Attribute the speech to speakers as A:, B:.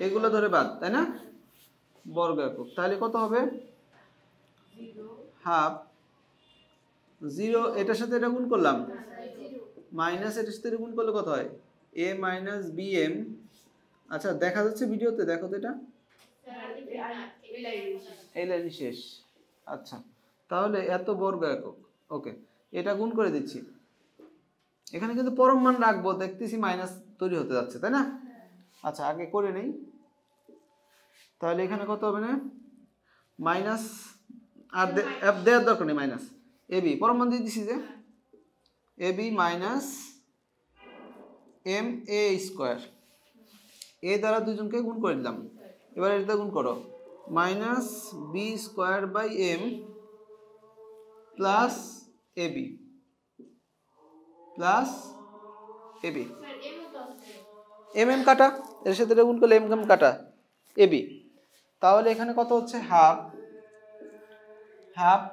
A: এগুলো ধরে বাদ, তাই না? বর্গ একক, তাহলে কত হবে? হাফ 0 এটার সাথে এটা গুণ করলাম, মাইনাস এটার সাথে গুণ করলে কত হয়? a minus bm। আচ্ছা দেখা যাচ্ছে ভিডিওতে, দেখো তো এটা, এই লাইন শেষ। আচ্ছা তাহলে এত বর্গ একক। ওকে, এটা গুণ করে দিচ্ছি। এখানে কিন্তু পরম মান রাখবো, দেখতেছি মাইনাস তৈরি হতে যাচ্ছে, তাই না? আচ্ছা আগে করে নেই। তাহলে এখানে কত হবে না, মাইনাস, আর দেওয়ার দরকার নেই, মাইনাস এবি পরম মান দিয়ে দিছি যে AB minus M A square, A দ্বারা দুজনকে গুণ করে দিলাম। এবার এটা গুণ করো, minus B square by M plus AB plus AB, M M কাটা, এর সাথে গুণ করলে এম এম কাটা এবি। তাহলে এখানে কত হচ্ছে? হাফ